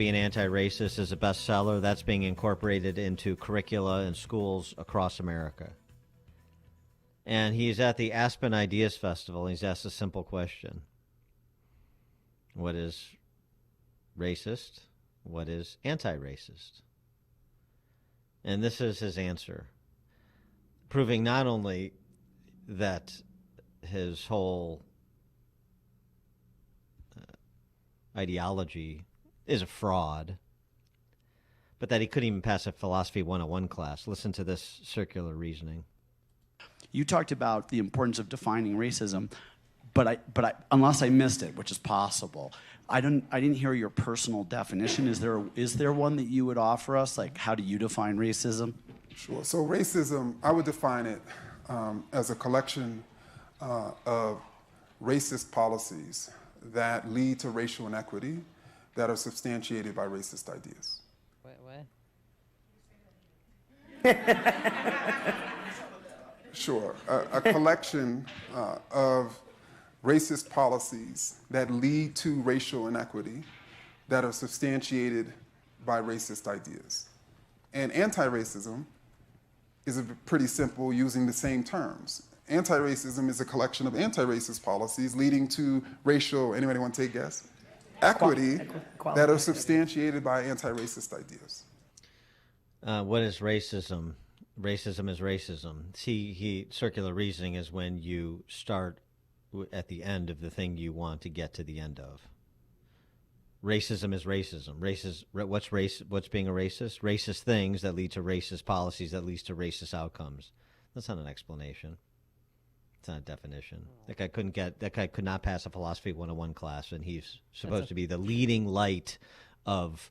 Being anti-racist is a bestseller that's being incorporated into curricula in schools across America. And he's at the Aspen Ideas Festival. And he's asked a simple question: what is racist? What is anti-racist? And this is his answer, proving not only that his whole ideology is a fraud, but that he couldn't even pass a philosophy 101 class. Listen to this circular reasoning. You talked about the importance of defining racism, but unless I missed it, which is possible, I didn't hear your personal definition. Is there one that you would offer us? Like, how do you define racism? Sure. So racism, I would define it as a collection of racist policies that lead to racial inequity that are substantiated by racist ideas. What? Sure. A collection of racist policies that lead to racial inequity that are substantiated by racist ideas. And anti-racism is pretty simple, using the same terms. Anti-racism is a collection of anti-racist policies leading to racial, anybody want to take a guess? Equity that are substantiated by anti-racist ideas. What is racism? Racism is racism. See, circular reasoning is when you start at the end of the thing you want to get to the end of. Racism is racism. What's being a racist? Racist things that lead to racist policies that leads to racist outcomes. That's not an explanation. It's not a definition. That guy could not pass a philosophy 101 class, and he's supposed to be the leading light of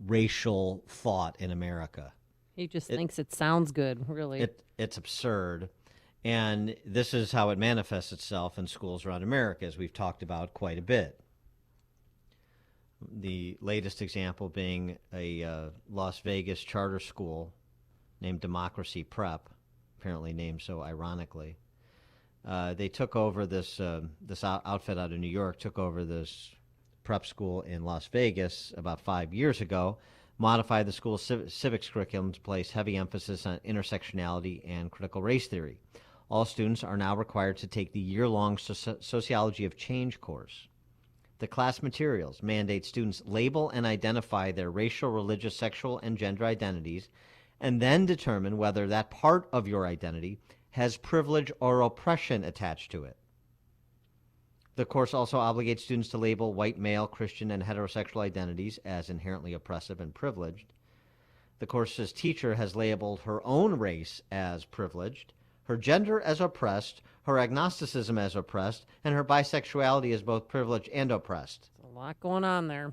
racial thought in America. He just thinks it sounds good, really. It's absurd. And this is how it manifests itself in schools around America, as we've talked about quite a bit. The latest example being a Las Vegas charter school named Democracy Prep, apparently named so ironically. They took over this outfit out of New York, took over this prep school in Las Vegas about 5 years ago, modified the school's civics curriculum to place heavy emphasis on intersectionality and critical race theory. All students are now required to take the year-long Sociology of Change course. The class materials mandate students label and identify their racial, religious, sexual, and gender identities, and then determine whether that part of your identity has privilege or oppression attached to it. The course also obligates students to label white male, Christian, and heterosexual identities as inherently oppressive and privileged. The course's teacher has labeled her own race as privileged, her gender as oppressed, her agnosticism as oppressed, and her bisexuality as both privileged and oppressed. There's a lot going on there.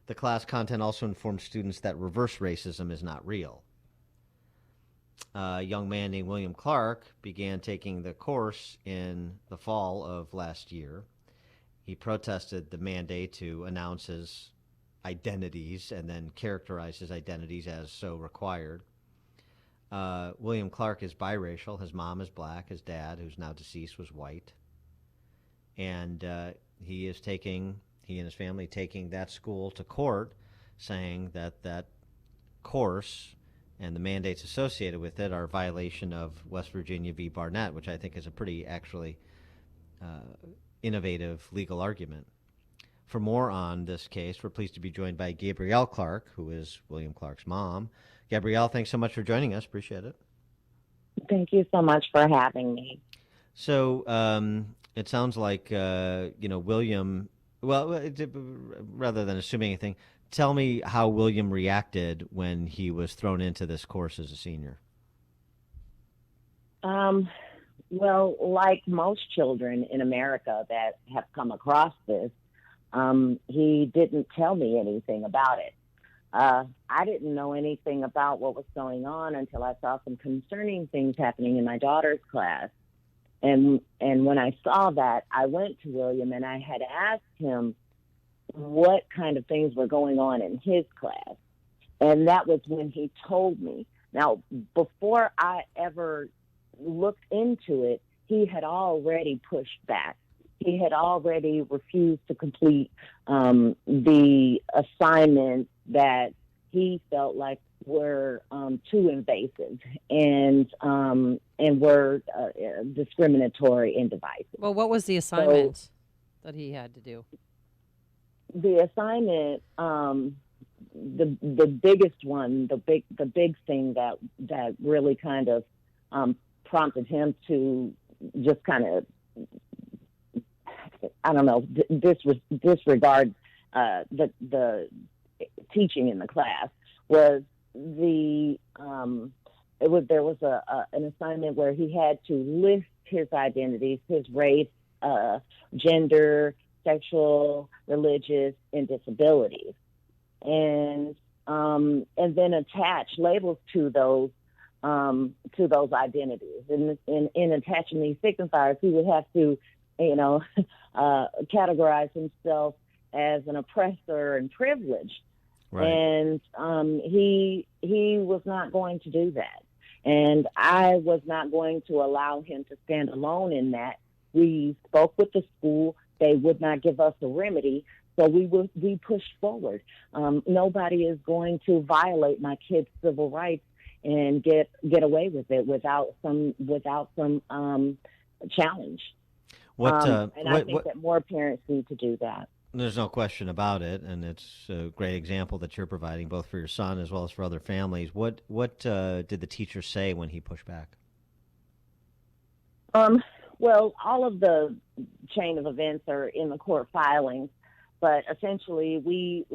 The class content also informs students that reverse racism is not real. A young man named William Clark began taking the course in the fall of last year. He protested the mandate to announce his identities and then characterize his identities as so required. William Clark is biracial. His mom is black. His dad, who's now deceased, was white. And he and his family taking that school to court, saying that that course and the mandates associated with it are a violation of West Virginia v. Barnett, which I think is a pretty actually innovative legal argument. For more on this case, we're pleased to be joined by Gabrielle Clark, who is William Clark's mom. Gabrielle, thanks so much for joining us. Appreciate it. Thank you so much for having me. So it sounds like, William, rather than assuming anything, tell me how William reacted when he was thrown into this course as a senior. Well, like most children in America that have come across this, he didn't tell me anything about it. I didn't know anything about what was going on until I saw some concerning things happening in my daughter's class. And when I saw that, I went to William and I had asked him what kind of things were going on in his class. And that was when he told me. Now, before I ever looked into it, he had already pushed back he had already refused to complete the assignments that he felt like were too invasive and were discriminatory and divisive. Well, what was the assignment that he had to do? The assignment, the biggest one, the big thing that really kind of prompted him to just kind of, I don't know, disregard the teaching in the class was there was an assignment where he had to list his identities, his race, gender, sexual, religious, and disabilities, and then attach labels to those identities. And in attaching these signifiers, he would have to, categorize himself as an oppressor and privileged. Right. And he was not going to do that. And I was not going to allow him to stand alone in that. We spoke with the school. They would not give us a remedy. So we pushed forward. Nobody is going to violate my kids' civil rights and get away with it without some challenge. I think that more parents need to do that. There's no question about it, and it's a great example that you're providing both for your son as well as for other families. What did the teacher say when he pushed back? Well, all of the chain of events are in the court filings, but essentially we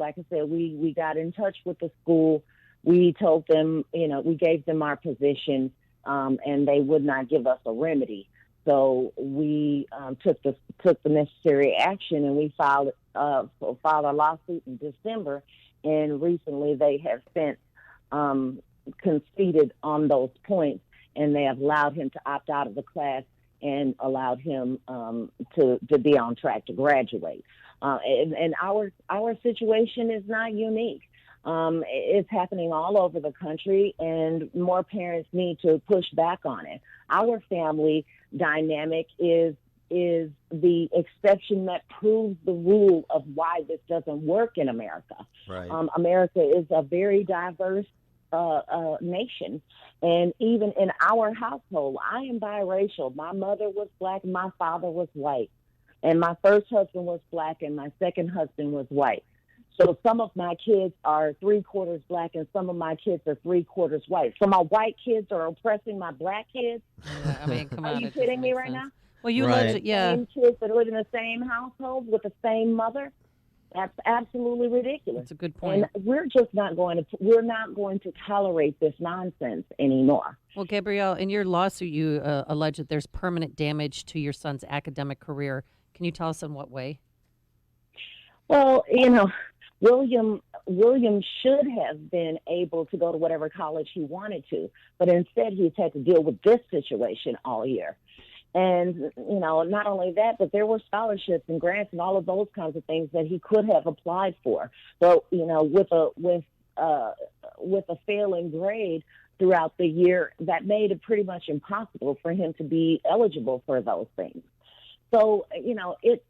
got in touch with the school. We told them, we gave them our position, and they would not give us a remedy. So we took the necessary action, and we filed a lawsuit in December. And recently, they have since conceded on those points, and they have allowed him to opt out of the class and allowed him to be on track to graduate. And our situation is not unique. It's happening all over the country, and more parents need to push back on it. Our family dynamic is the exception that proves the rule of why this doesn't work in America. Right. America is a very diverse nation, and even in our household, I am biracial. My mother was black, my father was white, and my first husband was black, and my second husband was white. So some of my kids are 3/4 black, and some of my kids are 3/4 white. So my white kids are oppressing my black kids. Yeah, I mean, come on. Are you kidding me right now? Well, you Right. alleged, yeah. Same kids that live in the same household with the same mother. That's absolutely ridiculous. That's a good point. And we're not going to tolerate this nonsense anymore. Well, Gabrielle, in your lawsuit, you allege that there's permanent damage to your son's academic career. Can you tell us in what way? Well, William should have been able to go to whatever college he wanted to, but instead he's had to deal with this situation all year. And, not only that, but there were scholarships and grants and all of those kinds of things that he could have applied for. So, with a failing grade throughout the year, that made it pretty much impossible for him to be eligible for those things. So, it's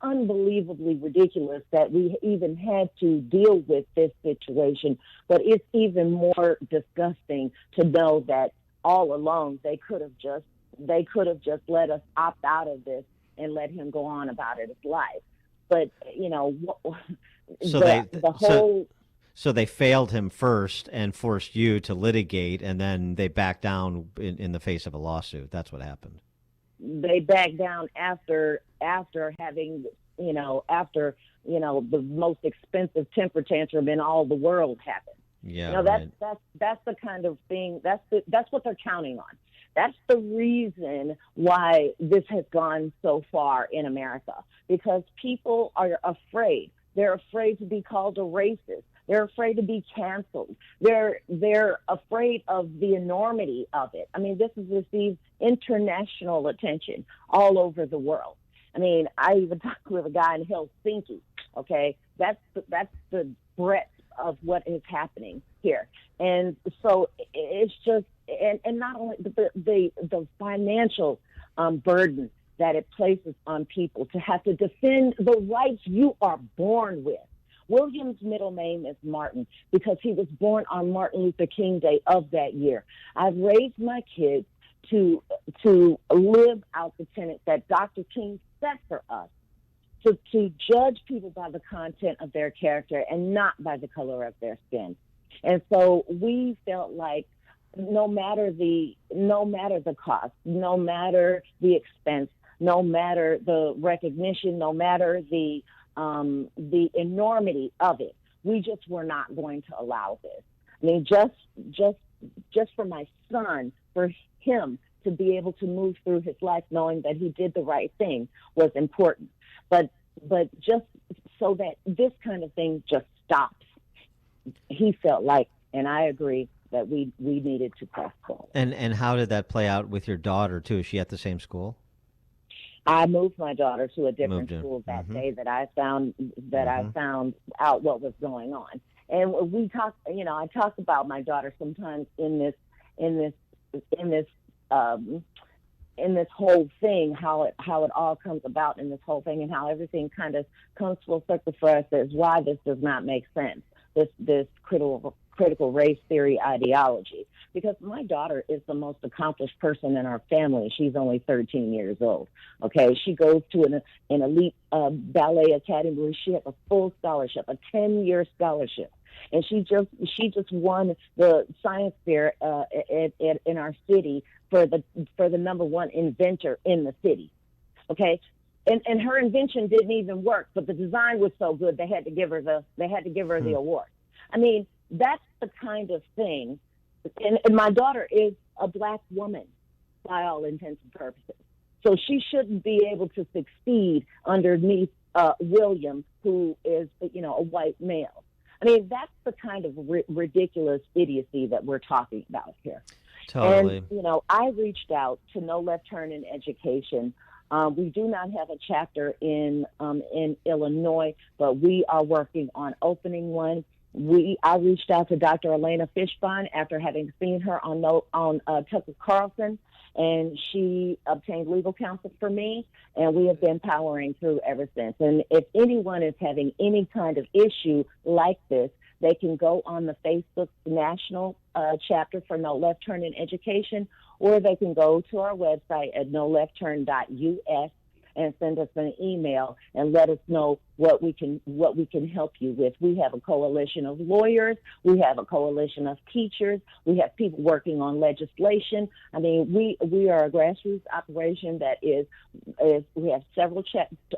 unbelievably ridiculous that we even had to deal with this situation, but it's even more disgusting to know that all along they could have just let us opt out of this and let him go on about his life. But So they failed him first and forced you to litigate, and then they backed down in the face of a lawsuit. That's what happened. They backed down after having, the most expensive temper tantrum in all the world happened. Yeah, right. That's the kind of thing. That's what they're counting on. That's the reason why this has gone so far in America, because people are afraid. They're afraid to be called a racist. They're afraid to be canceled. They're afraid of the enormity of it. I mean, this has received international attention all over the world. I mean, I even talked with a guy in Helsinki. Okay, that's the breadth of what is happening here, and so it's just and not only the financial burden that it places on people to have to defend the rights you are born with. William's middle name is Martin because he was born on Martin Luther King Day of that year. I've raised my kids to live out the tenet that Dr. King set for us, to judge people by the content of their character and not by the color of their skin. And so we felt like no matter the cost, no matter the expense, no matter the recognition, no matter the enormity of it, we just were not going to allow this. I mean, just for my son, for him to be able to move through his life knowing that he did the right thing was important. But just so that this kind of thing just stops, he felt like, and I agree, that we needed to press forward. And how did that play out with your daughter too? Is she at the same school? I moved my daughter to a different school that Mm-hmm. day that I found I found out what was going on. And we talked, I talk about my daughter sometimes in this whole thing, how it all comes about in this whole thing, and how everything kind of comes full circle for us is why this does not make sense. This critical race theory ideology, because my daughter is the most accomplished person in our family. She's only 13 years old. Okay, she goes to an elite ballet academy where she has a full scholarship, a 10-year scholarship, and she just won the science fair in our city for the #1 inventor in the city. Okay. And her invention didn't even work, but the design was so good they had to give her the award. I mean, that's the kind of thing. And my daughter is a black woman by all intents and purposes. So she shouldn't be able to succeed underneath William, who is, a white male. I mean, that's the kind of ridiculous idiocy that we're talking about here. Totally. And, I reached out to No Left Turn in Education. We do not have a chapter in Illinois, but we are working on opening one. I reached out to Dr. Elena Fishbine after having seen her on Tucker Carlson, and she obtained legal counsel for me, and we have been powering through ever since. And if anyone is having any kind of issue like this, they can go on the Facebook national chapter for No Left Turn in Education, or they can go to our website at noleftturn.us and send us an email and let us know what we can help you with. We have a coalition of lawyers, we have a coalition of teachers, we have people working on legislation. I mean, we are a grassroots operation that is we have several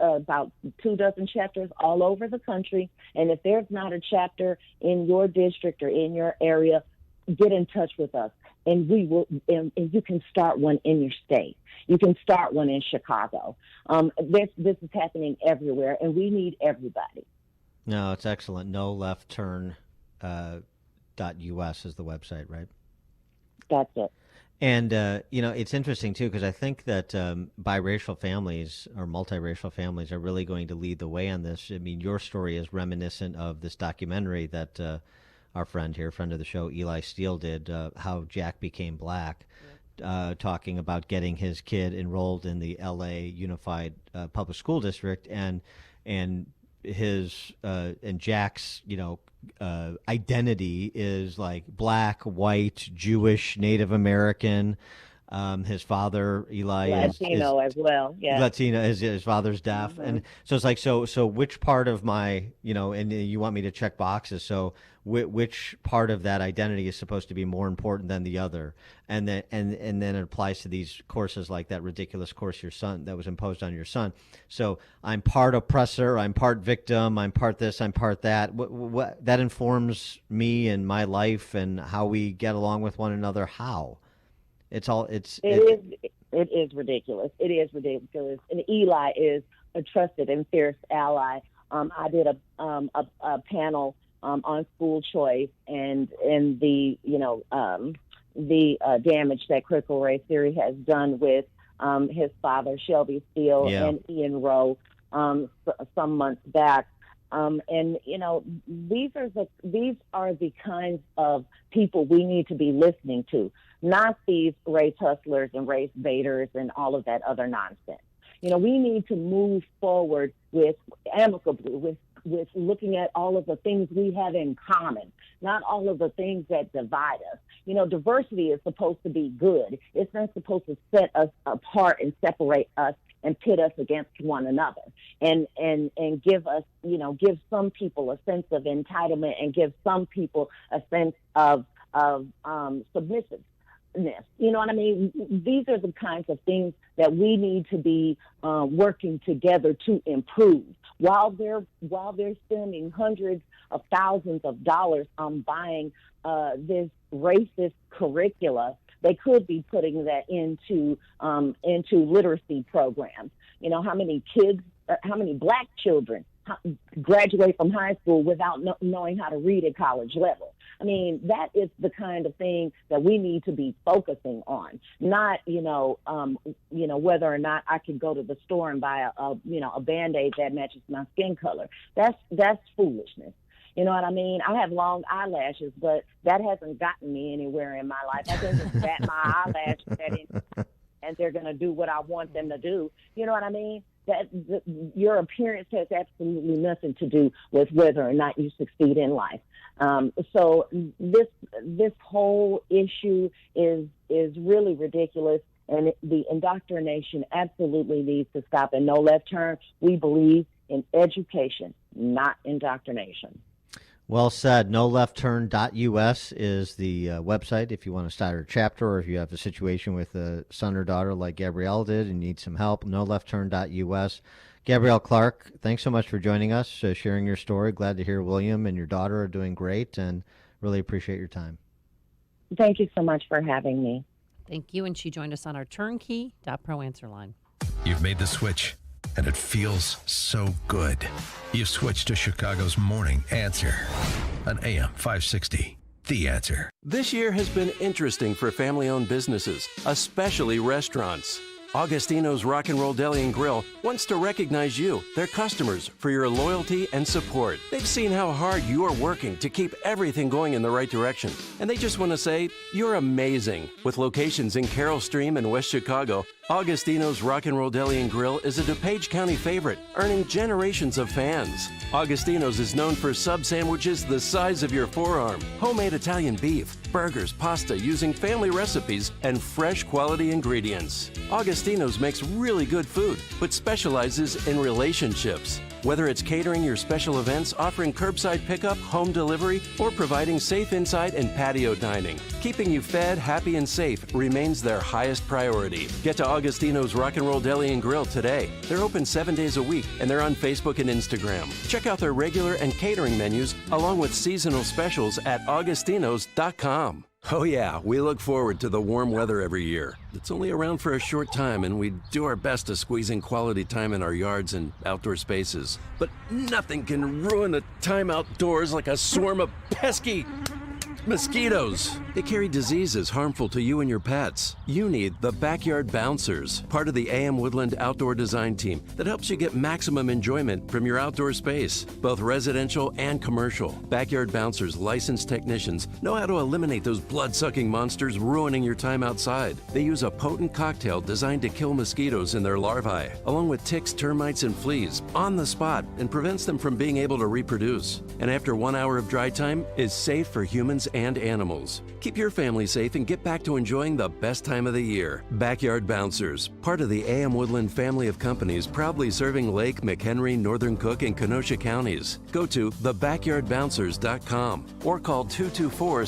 about 24 chapters all over the country. And if there's not a chapter in your district or in your area, get in touch with us. And we will, and you can start one in your state. You can start one in Chicago. This is happening everywhere, and we need everybody. No, it's excellent. NoLeftTurn.us is the website, right? That's it. And, it's interesting, too, because I think that biracial families or multiracial families are really going to lead the way on this. I mean, your story is reminiscent of this documentary that our friend of the show, Eli Steele, did, How Jack Became Black, talking about getting his kid enrolled in the L.A. Unified Public School District, and his and Jack's identity is like black, white, Jewish, Native American. His father, Eli, Latino as well. Yeah, Latino. His father's deaf, and so it's like so which part of my and you want me to check boxes? So which part of that identity is supposed to be more important than the other? And then it applies to these courses like that ridiculous course that was imposed on your son. So I'm part oppressor, I'm part victim, I'm part this, I'm part that. What that informs me and my life and how we get along with one another. How? It is ridiculous. It is ridiculous. And Eli is a trusted and fierce ally. I did a panel on school choice and the damage that critical race theory has done with his father, Shelby Steele, and Ian Rowe some months back. And these are the kinds of people we need to be listening to, not these race hustlers and race baiters and all of that other nonsense. We need to move forward with amicably, with looking at all of the things we have in common, not all of the things that divide us. Diversity is supposed to be good. It's not supposed to set us apart and separate us and pit us against one another, and give us, give some people a sense of entitlement and give some people a sense of submissiveness. You know what I mean? These are the kinds of things that we need to be working together to improve. While they're spending hundreds of thousands of dollars on buying this racist curricula, they could be putting that into literacy programs. How many black children graduate from high school without knowing how to read at college level? I mean, that is the kind of thing that we need to be focusing on, not, whether or not I can go to the store and buy a Band-Aid that matches my skin color. That's foolishness. You know what I mean? I have long eyelashes, but that hasn't gotten me anywhere in my life. I can just bat my eyelashes and they're going to do what I want them to do. You know what I mean? Your appearance has absolutely nothing to do with whether or not you succeed in life. So this whole issue is really ridiculous, and the indoctrination absolutely needs to stop. And No Left Turn, we believe in education, not indoctrination. Well said. NoLeftTurn.us is the website if you want to start a chapter, or if you have a situation with a son or daughter like Gabrielle did and need some help. NoLeftTurn.us. Gabrielle Clark, thanks so much for joining us, sharing your story. Glad to hear William and your daughter are doing great, and really appreciate your time. Thank you so much for having me. Thank you. And she joined us on our turnkey.pro answer line. You've made the switch, and it feels so good. You've switched to Chicago's Morning Answer on AM 560. The Answer. This year has been interesting for family-owned businesses, especially restaurants. Augustino's Rock and Roll Deli and Grill wants to recognize you, their customers, for your loyalty and support. They've seen how hard you are working to keep everything going in the right direction, and they just want to say, you're amazing. With locations in Carroll Stream and West Chicago, Augustino's Rock and Roll Deli and Grill is a DuPage County favorite, earning generations of fans. Augustino's is known for sub sandwiches the size of your forearm, homemade Italian beef, burgers, pasta using family recipes, and fresh quality ingredients. Augustino's makes really good food, but specializes in relationships. Whether it's catering your special events, offering curbside pickup, home delivery, or providing safe inside and patio dining, keeping you fed, happy, and safe remains their highest priority. Get to Augustino's Rock and Roll Deli and Grill today. They're open 7 days a week, and they're on Facebook and Instagram. Check out their regular and catering menus, along with seasonal specials at augustinos.com. Oh yeah, we look forward to the warm weather every year. It's only around for a short time, and we do our best to squeeze in quality time in our yards and outdoor spaces. But nothing can ruin a time outdoors like a swarm of pesky mosquitoes. They carry diseases harmful to you and your pets. You need the Backyard Bouncers, part of the AM Woodland Outdoor Design Team that helps you get maximum enjoyment from your outdoor space, both residential and commercial. Backyard Bouncers licensed technicians know how to eliminate those blood-sucking monsters ruining your time outside. They use a potent cocktail designed to kill mosquitoes and their larvae, along with ticks, termites, and fleas, on the spot, and prevents them from being able to reproduce. And after 1 hour of dry time, is safe for humans and animals. Keep your family safe and get back to enjoying the best time of the year. Backyard Bouncers, part of the AM Woodland family of companies proudly serving Lake, McHenry, Northern Cook, and Kenosha counties. Go to thebackyardbouncers.com or call 224